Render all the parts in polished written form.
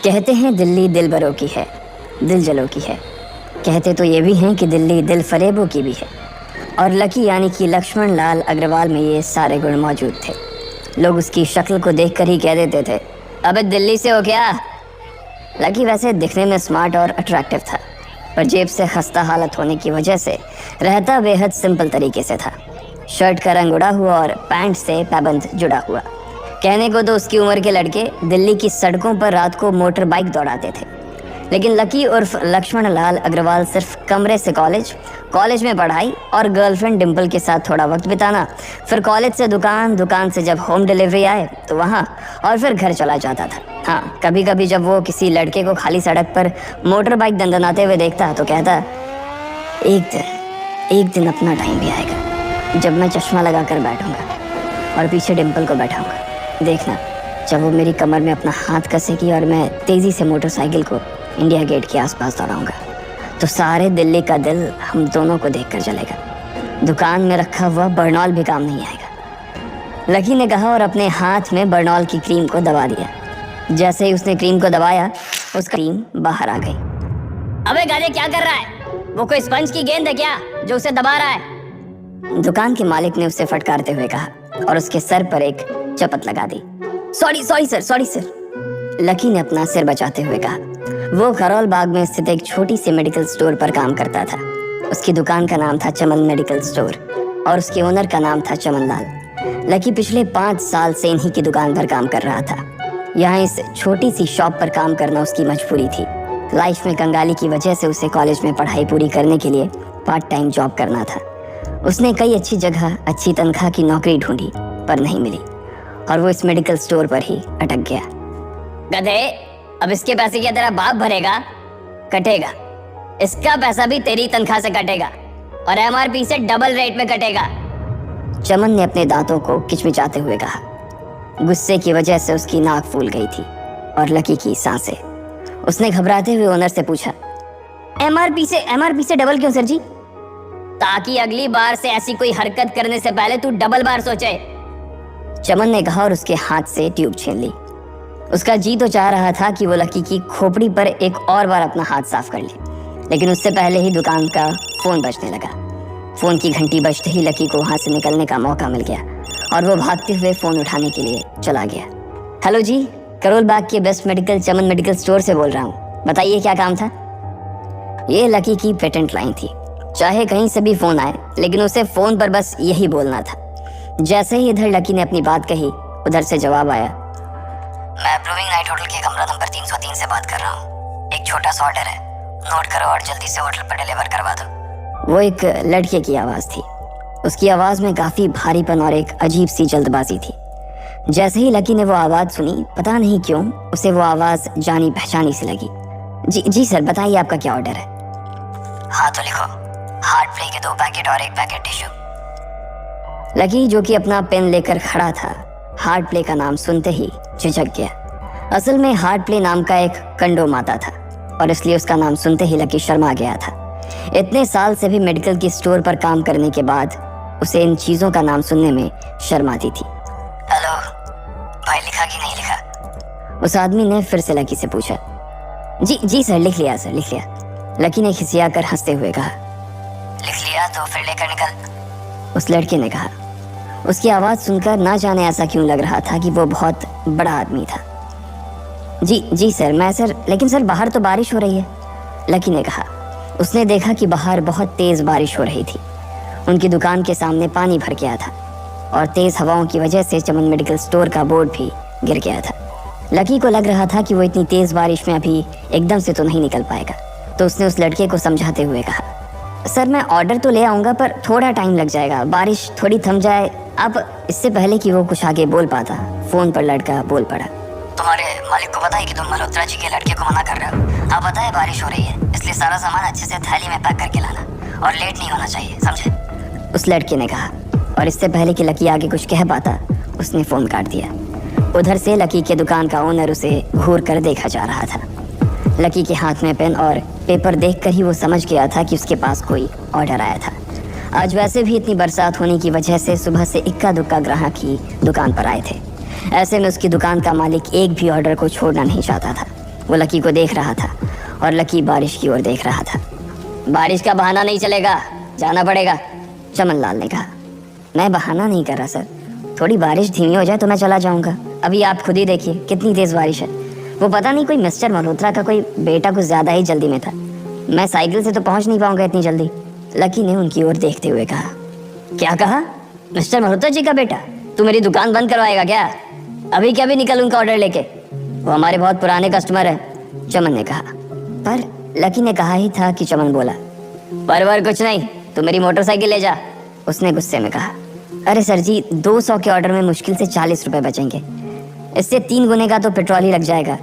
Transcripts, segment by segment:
कहते हैं दिल्ली दिल बरों की है, दिल जलों की है। कहते तो ये भी हैं कि दिल्ली दिल फरेबों की भी है। और लकी यानी कि लक्ष्मण लाल अग्रवाल में ये सारे गुण मौजूद थे। लोग उसकी शक्ल को देखकर ही कह देते थे, अबे दिल्ली से हो क्या। लकी वैसे दिखने में स्मार्ट और अट्रैक्टिव था, पर जेब से खस्ता हालत होने की वजह से रहता बेहद सिंपल तरीके से था। शर्ट का रंग उड़ा हुआ और पैंट से पैबंद जुड़ा हुआ। कहने को तो उसकी उम्र के लड़के दिल्ली की सड़कों पर रात को मोटर बाइक दौड़ाते थे, लेकिन लकी उर्फ लक्ष्मण लाल अग्रवाल सिर्फ कमरे से कॉलेज में पढ़ाई और गर्लफ्रेंड डिम्पल के साथ थोड़ा वक्त बिताना, फिर कॉलेज से दुकान, दुकान से जब होम डिलीवरी आए तो वहाँ, और फिर घर चला जाता था। हाँ, कभी कभी जब वो किसी लड़के को खाली सड़क पर मोटर बाइक दंदनाते हुए देखता तो कहता, एक दिन अपना टाइम भी आएगा जब मैं चश्मा लगा कर बैठूंगा और पीछे डिम्पल को बैठाऊंगा। देखना, जब वो मेरी कमर में अपना हाथ कसेगी और मैं तेज़ी से मोटरसाइकिल को इंडिया गेट के आसपास दौड़ाऊंगा, तो सारे दिल्ली का दिल हम दोनों को देखकर जलेगा। दुकान में रखा हुआ बर्नॉल भी काम नहीं आएगा, लकी ने कहा और अपने हाथ में बर्नॉल की क्रीम को दबा दिया। जैसे ही उसने क्रीम को दबाया, उसका क्रीम बाहर आ गई। अबे गाने क्या कर रहा है? वो कोई स्पंज की गेंद है क्या जो उसे दबा रहा है? दुकान के मालिक ने उसे फटकारते हुए कहा और उसके सर पर एक चपत लगा दी। सॉरी सर, लकी ने अपना सिर बचाते हुए कहा। वो खरौल बाग में स्थित एक छोटी सी मेडिकल स्टोर पर काम करता था। उसकी दुकान का नाम था चमन मेडिकल स्टोर और उसके ओनर का नाम था चमन लाल। लकी पिछले 5 साल से इन्हीं की दुकान पर काम कर रहा था। यहाँ इस छोटी सी शॉप पर काम करना उसकी मजबूरी थी। लाइफ में कंगाली की वजह से उसे कॉलेज में पढ़ाई पूरी करने के लिए पार्ट टाइम जॉब करना था। उसने कई अच्छी जगह अच्छी तनख्वाह की नौकरी ढूंढी पर नहीं मिली और वो इस मेडिकल स्टोर पर ही अटक गया। गधे, अब इसके पैसे क्या तेरा बाप भरेगा? कटेगा। इसका पैसा भी तेरी तनख्वाह से कटेगा और एमआरपी से डबल रेट में कटेगा। चमन ने अपने दांतों को किचमिचाते हुए कहा। गुस्से की वजह से उसकी नाक फूल गई थी और लकी की सांसें। उसने घबराते हुए ओनर से पूछा, एमआरपी से डबल क्यों सर जी? ताकि अगली बार से ऐसी कोई हरकत करने से पहले तू डबल बार सोचे, चमन ने कहा और उसके हाथ से ट्यूब छीन ली। उसका जी तो चाह रहा था कि वो लकी की खोपड़ी पर एक और बार अपना हाथ साफ कर ले, लेकिन उससे पहले ही दुकान का फोन बजने लगा। फोन की घंटी बजते ही लकी को वहां से निकलने का मौका मिल गया और वो भागते हुए फोन उठाने के लिए चला गया। हेलो जी, करोल बाग के बेस्ट मेडिकल चमन मेडिकल स्टोर से बोल रहा हूँ, बताइए क्या काम था? ये लकी की पेटेंट लाइन थी। चाहे कहीं से भी फोन आए, लेकिन उसे फोन पर बस यही बोलना था। जैसे ही इधर लकी ने अपनी बात कही, उधर से जवाब आया, मैं ब्रूइंग नाइट होटल के कमरा नंबर 303 से बात कर रहा हूँ। एक छोटा सा ऑर्डर है, नोट करो और जल्दी से होटल पर डिलीवर करवा दो। वो एक लड़के की आवाज़ थी। उसकी आवाज़ में काफ़ी भारीपन और एक अजीब सी जल्दबाजी थी। जैसे ही लकी ने वो आवाज़ सुनी, पता नहीं क्यों उसे वो आवाज़ जानी पहचानी सी लगी। जी सर, बताइए आपका क्या ऑर्डर है? हाँ तो लिखो, हार्ट प्ले के 2 पैकेट और 1 पैकेट टिश्यू। लकी, जो कि अपना पेन लेकर खड़ा था, हार्ट प्ले का नाम सुनते ही झिझक गया। असल में हार्ट प्ले नाम का एक कंडोम आता था और इसलिए उसका नाम सुनते ही लकी शर्मा गया था। इतने साल से भी मेडिकल की स्टोर पर काम करने के बाद उसे इन चीज़ों का नाम सुनने में शर्म आती थी। हेलो भाई, लिखा कि नहीं लिखा? उस आदमी ने फिर से लकी से पूछा। जी सर, लिख लिया सर, लिख लिया। लकी ने खिसिया कर हंसते हुए कहा। लिख लिया तो फिर लेकर निकल, उस लड़के ने कहा। उसकी आवाज़ सुनकर ना जाने ऐसा क्यों लग रहा था कि वो बहुत बड़ा आदमी था। जी सर, लेकिन सर बाहर तो बारिश हो रही है, लकी ने कहा। उसने देखा कि बाहर बहुत तेज़ बारिश हो रही थी। उनकी दुकान के सामने पानी भर गया था और तेज़ हवाओं की वजह से चमन मेडिकल स्टोर का बोर्ड भी गिर गया था। लकी को लग रहा था कि वो इतनी तेज़ बारिश में अभी एकदम से तो नहीं निकल पाएगा, तो उसने उस लड़के को समझाते हुए कहा, सर मैं ऑर्डर तो ले आऊँगा पर थोड़ा टाइम लग जाएगा, बारिश थोड़ी थम जाए। अब इससे पहले कि वो कुछ आगे बोल पाता, फ़ोन पर लड़का बोल पड़ा। तुम्हारे मालिक को बताइए कि तुम मल्होत्रा जी के लड़के को मना कर रहे हो। आप बताए बारिश हो रही है, इसलिए सारा सामान अच्छे से थैली में पैक करके लाना और लेट नहीं होना चाहिए, समझे? उस लड़के ने कहा और इससे पहले कि लकी आगे कुछ कह पाता, उसने फ़ोन काट दिया। उधर से लकी के दुकान का ओनर उसे घूर कर देखा जा रहा था। लकी के हाथ में पेन और पेपर देखकर ही वो समझ गया था कि उसके पास कोई ऑर्डर आया था। आज वैसे भी इतनी बरसात होने की वजह से सुबह से इक्का दुक्का ग्राहक ही दुकान पर आए थे। ऐसे में उसकी दुकान का मालिक एक भी ऑर्डर को छोड़ना नहीं चाहता था। वो लकी को देख रहा था और लकी बारिश की ओर देख रहा था। बारिश का बहाना नहीं चलेगा, जाना पड़ेगा, चमन लाल ने कहा। मैं बहाना नहीं कर रहा सर, थोड़ी बारिश धीमी हो जाए तो मैं चला जाऊंगा। अभी आप खुद ही देखिए कितनी तेज बारिश है। वो पता नहीं कोई मिस्टर मल्होत्रा का कोई बेटा कुछ ज्यादा ही जल्दी में था। मैं साइकिल से तो पहुंच नहीं पाऊंगा इतनी जल्दी। लकी ने उनकी ओर देखते हुए कहा। क्या कहा? मिस्टर मल्होत्रा जी का बेटा? तू मेरी दुकान बंद करवाएगा क्या? अभी क्या भी निकल उनका ऑर्डर लेके, वो हमारे बहुत पुराने कस्टमर है, चमन ने कहा। पर लकी ने कहा ही था कि चमन बोला। पर कुछ नहीं, तू मेरी मोटरसाइकिल ले जा, उसने गुस्से में कहा। अरे सर जी, 200 के ऑर्डर में मुश्किल से 40 रुपए बचेंगे, इससे 3 गुने का तो पेट्रोल ही लग जाएगा,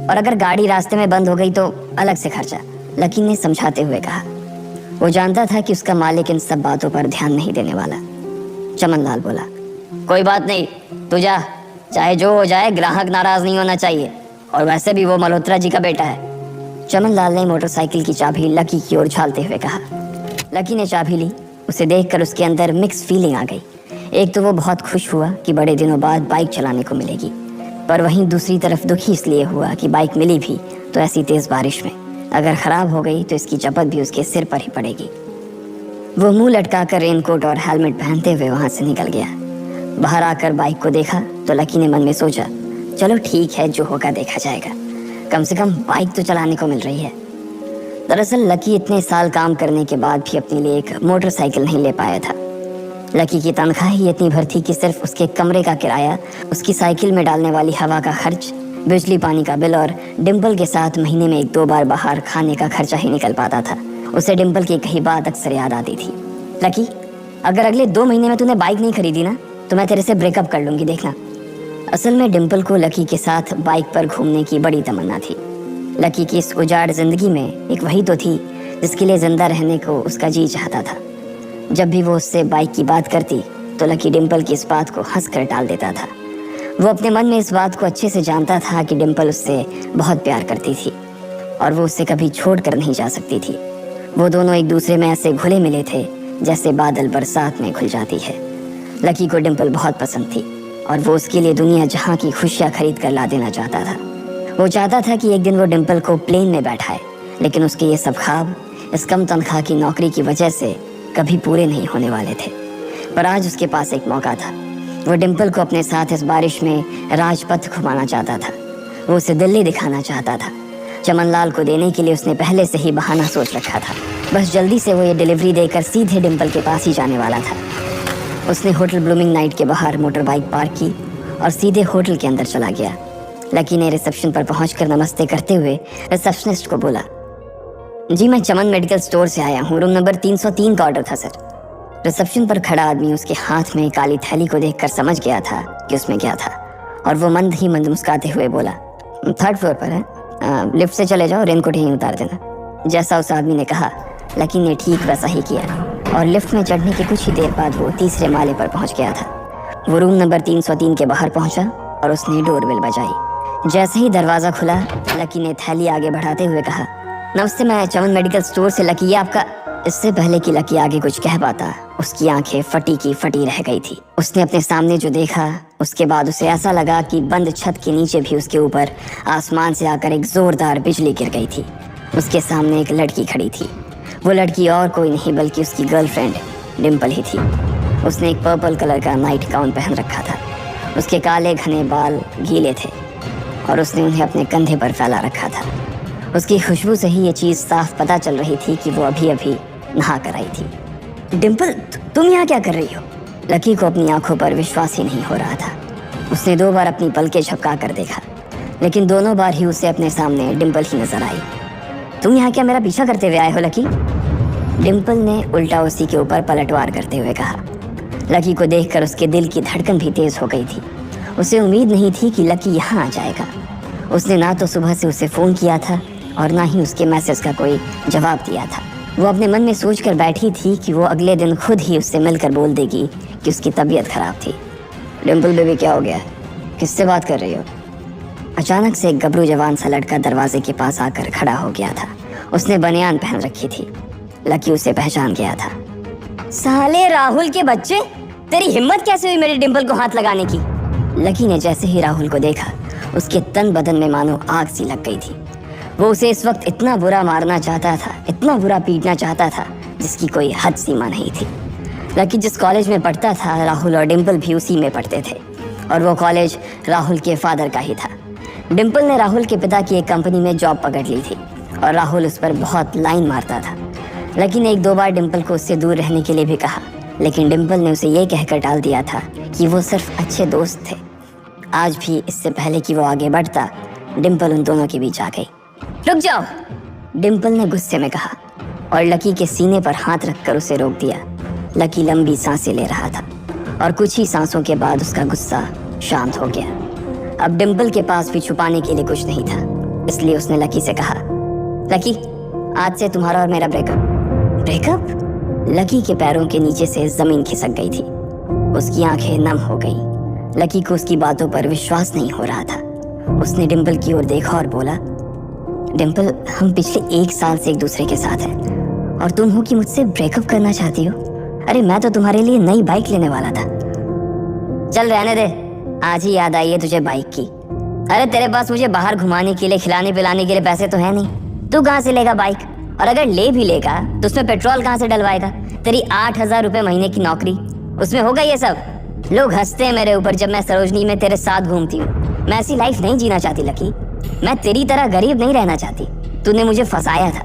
और अगर गाड़ी रास्ते में बंद हो गई तो अलग से खर्चा, लकी ने समझाते हुए कहा। वो जानता था कि उसका मालिक इन सब बातों पर ध्यान नहीं देने वाला। चमन लाल बोला। कोई बात नहीं, तू जा, चाहे जो हो जाए ग्राहक नाराज नहीं होना चाहिए, और वैसे भी वो मल्होत्रा जी का बेटा है। चमन लाल ने मोटरसाइकिल की चाबी लकी की ओर उछालते हुए कहा। लकी ने चाबी ली। उसे देखकर उसके अंदर मिक्स फीलिंग आ गई। एक तो वो बहुत खुश हुआ कि बड़े दिनों बाद बाइक चलाने को मिलेगी, पर वहीं दूसरी तरफ दुखी इसलिए हुआ कि बाइक मिली भी तो ऐसी तेज बारिश में, अगर खराब हो गई तो इसकी चपत भी उसके सिर पर ही पड़ेगी। वो मुंह लटकाकर रेनकोट और हेलमेट पहनते हुए वहां से निकल गया। बाहर आकर बाइक को देखा तो लकी ने मन में सोचा, चलो ठीक है, जो होगा देखा जाएगा, कम से कम बाइक तो चलाने को मिल रही है। दरअसल लकी इतने साल काम करने के बाद भी अपने लिए एक मोटरसाइकिल नहीं ले पाया था। लकी की तनख्वाह ही इतनी भर थी कि सिर्फ उसके कमरे का किराया, उसकी साइकिल में डालने वाली हवा का खर्च, बिजली पानी का बिल और डिम्पल के साथ महीने में 1-2 बार बाहर खाने का खर्चा ही निकल पाता था। उसे डिम्पल की कही बात अक्सर याद आती थी। लकी, अगर अगले 2 महीने में तूने बाइक नहीं खरीदी ना तो मैं तेरे से ब्रेकअप कर लूंगी, देखना। असल में डिम्पल को लकी के साथ बाइक पर घूमने की बड़ी तमन्ना थी। लकी की इस उजाड़ जिंदगी में एक वही तो थी जिसके लिए जिंदा रहने को उसका जी चाहता था। जब भी वो उससे बाइक की बात करती तो लकी डिम्पल की इस बात को हंस कर टाल देता था। वो अपने मन में इस बात को अच्छे से जानता था कि डिम्पल उससे बहुत प्यार करती थी और वो उससे कभी छोड़ कर नहीं जा सकती थी। वो दोनों एक दूसरे में ऐसे घुले मिले थे जैसे बादल बरसात में घुल जाती है। लकी को डिम्पल बहुत पसंद थी और वो उसके लिए दुनिया जहाँ की खुशियाँ खरीद कर ला देना चाहता था। वो चाहता था कि एक दिन वो डिम्पल को प्लेन में बैठाए, लेकिन उसके ये सब ख्वाब इस कम तनख्वाह की नौकरी की वजह से कभी पूरे नहीं होने वाले थे। पर आज उसके पास एक मौका था। वो डिम्पल को अपने साथ इस बारिश में राजपथ घुमाना चाहता था। वो उसे दिल्ली दिखाना चाहता था। चमन लाल को देने के लिए उसने पहले से ही बहाना सोच रखा था। बस जल्दी से वो ये डिलीवरी देकर सीधे डिम्पल के पास ही जाने वाला था। उसने होटल ब्लूमिंग नाइट के बाहर मोटर बाइक पार्क की और सीधे होटल के अंदर चला गया। लकी ने रिसेप्शन पर पहुंचकर नमस्ते करते हुए रिसेप्शनिस्ट को बोला, जी मैं चमन मेडिकल स्टोर से आया हूँ, रूम नंबर 303 का ऑर्डर था सर। रिसेप्शन पर खड़ा आदमी उसके हाथ में काली थैली को देखकर समझ गया था कि उसमें क्या था और वो मंद ही मंद मुस्कुराते हुए बोला, 3rd फ्लोर पर है, लिफ्ट से चले जाओ, रेनकोट यहीं उतार देना। जैसा उस आदमी ने कहा लकी ने ठीक वैसा ही किया और लिफ्ट में चढ़ने के कुछ ही देर बाद वो 3रे माले पर पहुंच गया था। वो रूम नंबर 303 के बाहर पहुंचा और उसने डोरबेल बजाई। जैसे ही दरवाज़ा खुला लकी ने थैली आगे बढ़ाते हुए कहा, नमस्ते, मैं चमन मेडिकल स्टोर से लकी, ये आपका। इससे पहले कि लकी आगे कुछ कह पाता उसकी आंखें फटी की फटी रह गई थी। उसने अपने सामने जो देखा उसके बाद उसे ऐसा लगा कि बंद छत के नीचे भी उसके ऊपर आसमान से आकर एक जोरदार बिजली गिर गई थी। उसके सामने एक लड़की खड़ी थी। वो लड़की और कोई नहीं बल्कि उसकी गर्लफ्रेंड डिम्पल ही थी। उसने एक पर्पल कलर का नाइट गाउन पहन रखा था। उसके काले घने बाल गीले थे और उसने उन्हें अपने कंधे पर फैला रखा था। उसकी खुशबू से ही ये चीज़ साफ पता चल रही थी कि वो अभी अभी नहा कर आई थी। डिम्पल, तुम यहाँ क्या कर रही हो? लकी को अपनी आंखों पर विश्वास ही नहीं हो रहा था। उसने 2 बार अपनी पलकें झपका कर देखा, लेकिन दोनों बार ही उसे अपने सामने डिम्पल ही नजर आई। तुम यहाँ क्या मेरा पीछा करते हुए आए हो लकी? डिम्पल ने उल्टा उसी के ऊपर पलटवार करते हुए कहा। लकी को देखकर उसके दिल की धड़कन भी तेज हो गई थी। उसे उम्मीद नहीं थी कि लकी यहाँ आ जाएगा। उसने ना तो सुबह से उसे फ़ोन किया था और ना ही उसके मैसेज का कोई जवाब दिया था। वो अपने मन में सोच कर बैठी थी कि वो अगले दिन खुद ही उससे मिलकर बोल देगी कि उसकी तबीयत खराब थी। डिम्पल बेबी, क्या हो गया? किससे बात कर रही हो? अचानक से एक गबरू जवान सा लड़का दरवाजे के पास आकर खड़ा हो गया था। उसने बनियान पहन रखी थी। लकी उसे पहचान गया था। साले राहुल के बच्चे, तेरी हिम्मत कैसे हुई मेरी डिम्पल को हाथ लगाने की? लकी ने जैसे ही राहुल को देखा उसके तन बदन में मानो आग सी लग गई थी। वो उसे इस वक्त इतना बुरा मारना चाहता था, इतना बुरा पीटना चाहता था जिसकी कोई हद सीमा नहीं थी। लकी जिस कॉलेज में पढ़ता था, राहुल और डिम्पल भी उसी में पढ़ते थे और वो कॉलेज राहुल के फादर का ही था। डिम्पल ने राहुल के पिता की एक कंपनी में जॉब पकड़ ली थी और राहुल उस पर बहुत लाइन मारता था। लकी ने 1-2 बार डिम्पल को उससे दूर रहने के लिए भी कहा, लेकिन डिम्पल ने उसे ये कहकर टाल दिया था कि वो सिर्फ अच्छे दोस्त थे। आज भी इससे पहले कि वो आगे बढ़ता, डिम्पल उन दोनों के बीच आ गई। रुक जाओ, डिम्पल ने गुस्से में कहा और लकी के सीने पर हाथ रखकर उसे रोक दिया। लकी लंबी सांसें ले रहा था और कुछ ही सांसों के बाद उसका गुस्सा शांत हो गया। अब डिम्पल के पास भी छुपाने के लिए कुछ नहीं था, इसलिए उसने लकी से कहा, लकी, आज से तुम्हारा और मेरा ब्रेकअप। ब्रेकअप? लकी के पैरों के नीचे से जमीन खिसक गई थी। उसकी आंखें नम हो गईं। लकी को उसकी बातों पर विश्वास नहीं हो रहा था। उसने डिम्पल की ओर देखा और बोला, डिम्पल, हम पिछले 1 साल से एक दूसरे के साथ हैं और तुम हो कि मुझसे ब्रेकअप करना चाहती हो? अरे मैं तो तुम्हारे लिए नई बाइक लेने वाला था। चल रहने दे, आज ही याद आई है तुझे बाइक की। अरे तेरे पास मुझे बाहर घुमाने के लिए, खिलाने पिलाने के लिए पैसे तो है नहीं। तू कहाँ से लेगा बाइक? और अगर ले भी लेगा तो उसमें पेट्रोल कहाँ से डलवाएगा? तेरी 8,000 रुपए महीने की नौकरी, उसमें होगा ये सब? लोग हंसते हैं मेरे ऊपर जब मैं सरोजनी में तेरे साथ घूमती हूँ। मैं ऐसी लाइफ नहीं जीना चाहती लकी। मैं तेरी तरह गरीब नहीं रहना चाहती। तूने मुझे फंसाया था,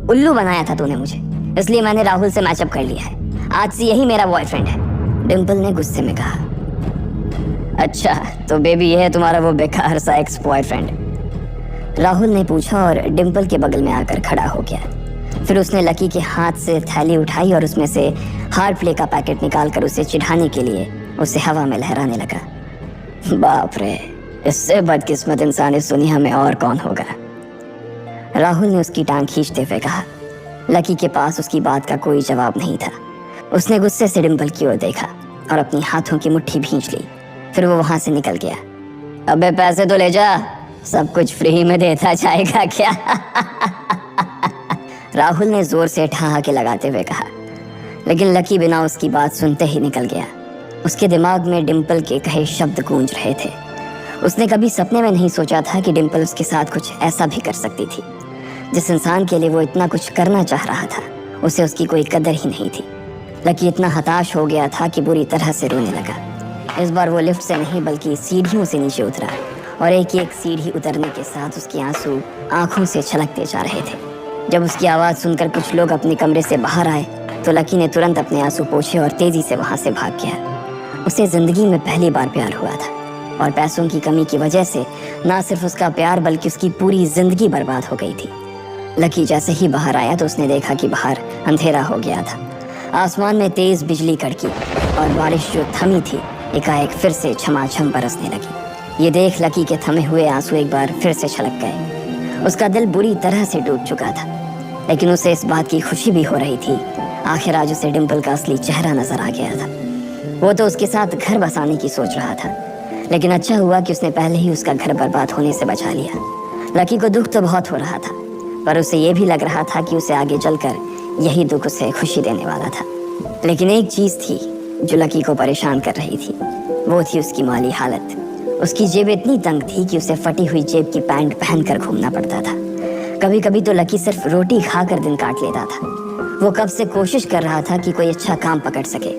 उल्लू बनाया था तूने मुझे, इसलिए मैंने राहुल से मैचअप कर लिया है। आज से यही मेरा बॉयफ्रेंड है, डिम्पल ने गुस्से में कहा। अच्छा, तो बेबी ये है तुम्हारा वो बेकार सा एक्स बॉयफ्रेंड? राहुल ने पूछा और डिम्पल के बगल में आकर खड़ा हो गया। फिर उसने लकी के हाथ से थैली उठाई और उसमें से हार्ड प्ले का पैकेट निकालकर उसे चिढ़ाने के लिए उसे हवा में लहराने लगा। बाप रे, इससे बदकिस्मत इंसान इस दुनिया में और कौन होगा? राहुल ने उसकी टांग खींचते हुए कहा। लकी के पास उसकी बात का कोई जवाब नहीं था। उसने गुस्से से डिम्पल की ओर देखा और अपनी हाथों की मुट्ठी भींच ली। फिर वो वहां से निकल गया। अबे पैसे तो ले जा, सब कुछ फ्री में देता जाएगा क्या? राहुल ने जोर से ठहाके लगाते हुए कहा, लेकिन लकी बिना उसकी बात सुनते ही निकल गया। उसके दिमाग में डिम्पल के कहे शब्द गूंज रहे थे। उसने कभी सपने में नहीं सोचा था कि डिम्पल उसके साथ कुछ ऐसा भी कर सकती थी। जिस इंसान के लिए वो इतना कुछ करना चाह रहा था, उसे उसकी कोई कदर ही नहीं थी। लकी इतना हताश हो गया था कि बुरी तरह से रोने लगा। इस बार वो लिफ्ट से नहीं बल्कि सीढ़ियों से नीचे उतरा और एक एक सीढ़ी उतरने के साथ उसके आंसू आंखों से छलकते जा रहे थे। जब उसकी आवाज़ सुनकर कुछ लोग अपने कमरे से बाहर आए तो लकी ने तुरंत अपने आंसू पोंछे और तेजी से वहां से भाग गया। उसे जिंदगी में पहली बार प्यार हुआ था और पैसों की कमी की वजह से ना सिर्फ उसका प्यार बल्कि उसकी पूरी जिंदगी बर्बाद हो गई थी। लकी जैसे ही बाहर आया तो उसने देखा कि बाहर अंधेरा हो गया था। आसमान में तेज बिजली कड़की और बारिश जो थमी थी एकाएक फिर से झमाझम बरसने लगी। ये देख लकी के थमे हुए आंसू एक बार फिर से छलक गए। उसका दिल बुरी तरह से टूट चुका था, लेकिन उसे इस बात की खुशी भी हो रही थी। आखिर आज उसे डिम्पल का असली चेहरा नजर आ गया था। वो तो उसके साथ घर बसाने की सोच रहा था, लेकिन अच्छा हुआ कि उसने पहले ही उसका घर बर्बाद होने से बचा लिया। लकी को दुख तो बहुत हो रहा था, पर उसे ये भी लग रहा था कि उसे आगे चलकर यही दुख उसे खुशी देने वाला था। लेकिन एक चीज थी जो लकी को परेशान कर रही थी, वो थी उसकी माली हालत। उसकी जेब इतनी तंग थी कि उसे फटी हुई जेब की पैंट पहनकर घूमना पड़ता था। कभी कभी तो लकी सिर्फ रोटी खाकर दिन काट लेता था। वो कब से कोशिश कर रहा था कि कोई अच्छा काम पकड़ सके,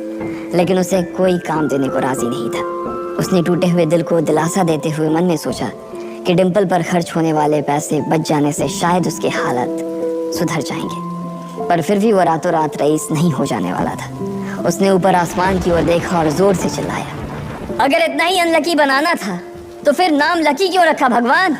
लेकिन उसे कोई काम देने को राजी नहीं था। उसने टूटे हुए दिल को दिलासा देते हुए मन में सोचा कि डिम्पल पर खर्च होने वाले पैसे बच जाने से शायद उसके हालत सुधर जाएंगे, पर फिर भी वो रातों रात रईस नहीं हो जाने वाला था। उसने ऊपर आसमान की ओर देखा और जोर से चिल्लाया, अगर इतना ही अनलकी बनाना था तो फिर नाम लकी क्यों रखा भगवान?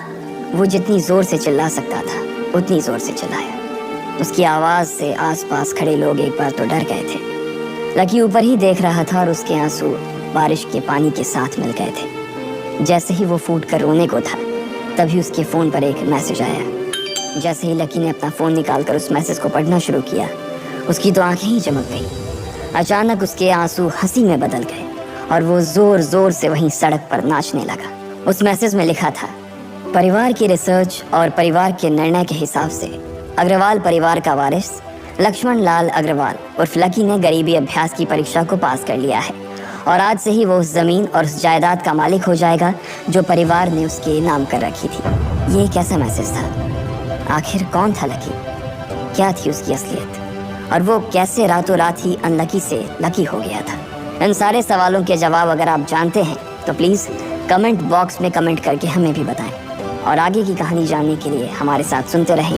वो जितनी जोर से चिल्ला सकता था उतनी जोर से चिल्लाया। उसकी आवाज से आसपास खड़े लोग एक बार तो डर गए थे। लकी ऊपर ही देख रहा था और उसके आंसू बारिश के पानी के साथ मिल गए थे। जैसे ही वो फूट कर रोने को था, तभी उसके फोन पर एक मैसेज आया। जैसे ही लकी ने अपना फोन निकालकर उस मैसेज को पढ़ना शुरू किया, उसकी तो आंखें ही चमक गई। अचानक उसके आंसू हंसी में बदल गए और वो जोर जोर से वहीं सड़क पर नाचने लगा। उस मैसेज में लिखा था, परिवार की रिसर्च और परिवार के निर्णय के हिसाब से अग्रवाल परिवार का वारिस लक्ष्मण लाल अग्रवाल उर्फ लकी ने गरीबी अभ्यास की परीक्षा को पास कर लिया है और आज से ही वो उस जमीन और उस जायदाद का मालिक हो जाएगा जो परिवार ने उसके नाम कर रखी थी। ये कैसा मैसेज था? आखिर कौन था लकी, क्या थी उसकी असलियत, और वो कैसे रातों रात ही अनलकी से लकी हो गया था? इन सारे सवालों के जवाब अगर आप जानते हैं तो प्लीज़ कमेंट बॉक्स में कमेंट करके हमें भी बताएं, और आगे की कहानी जानने के लिए हमारे साथ सुनते रहें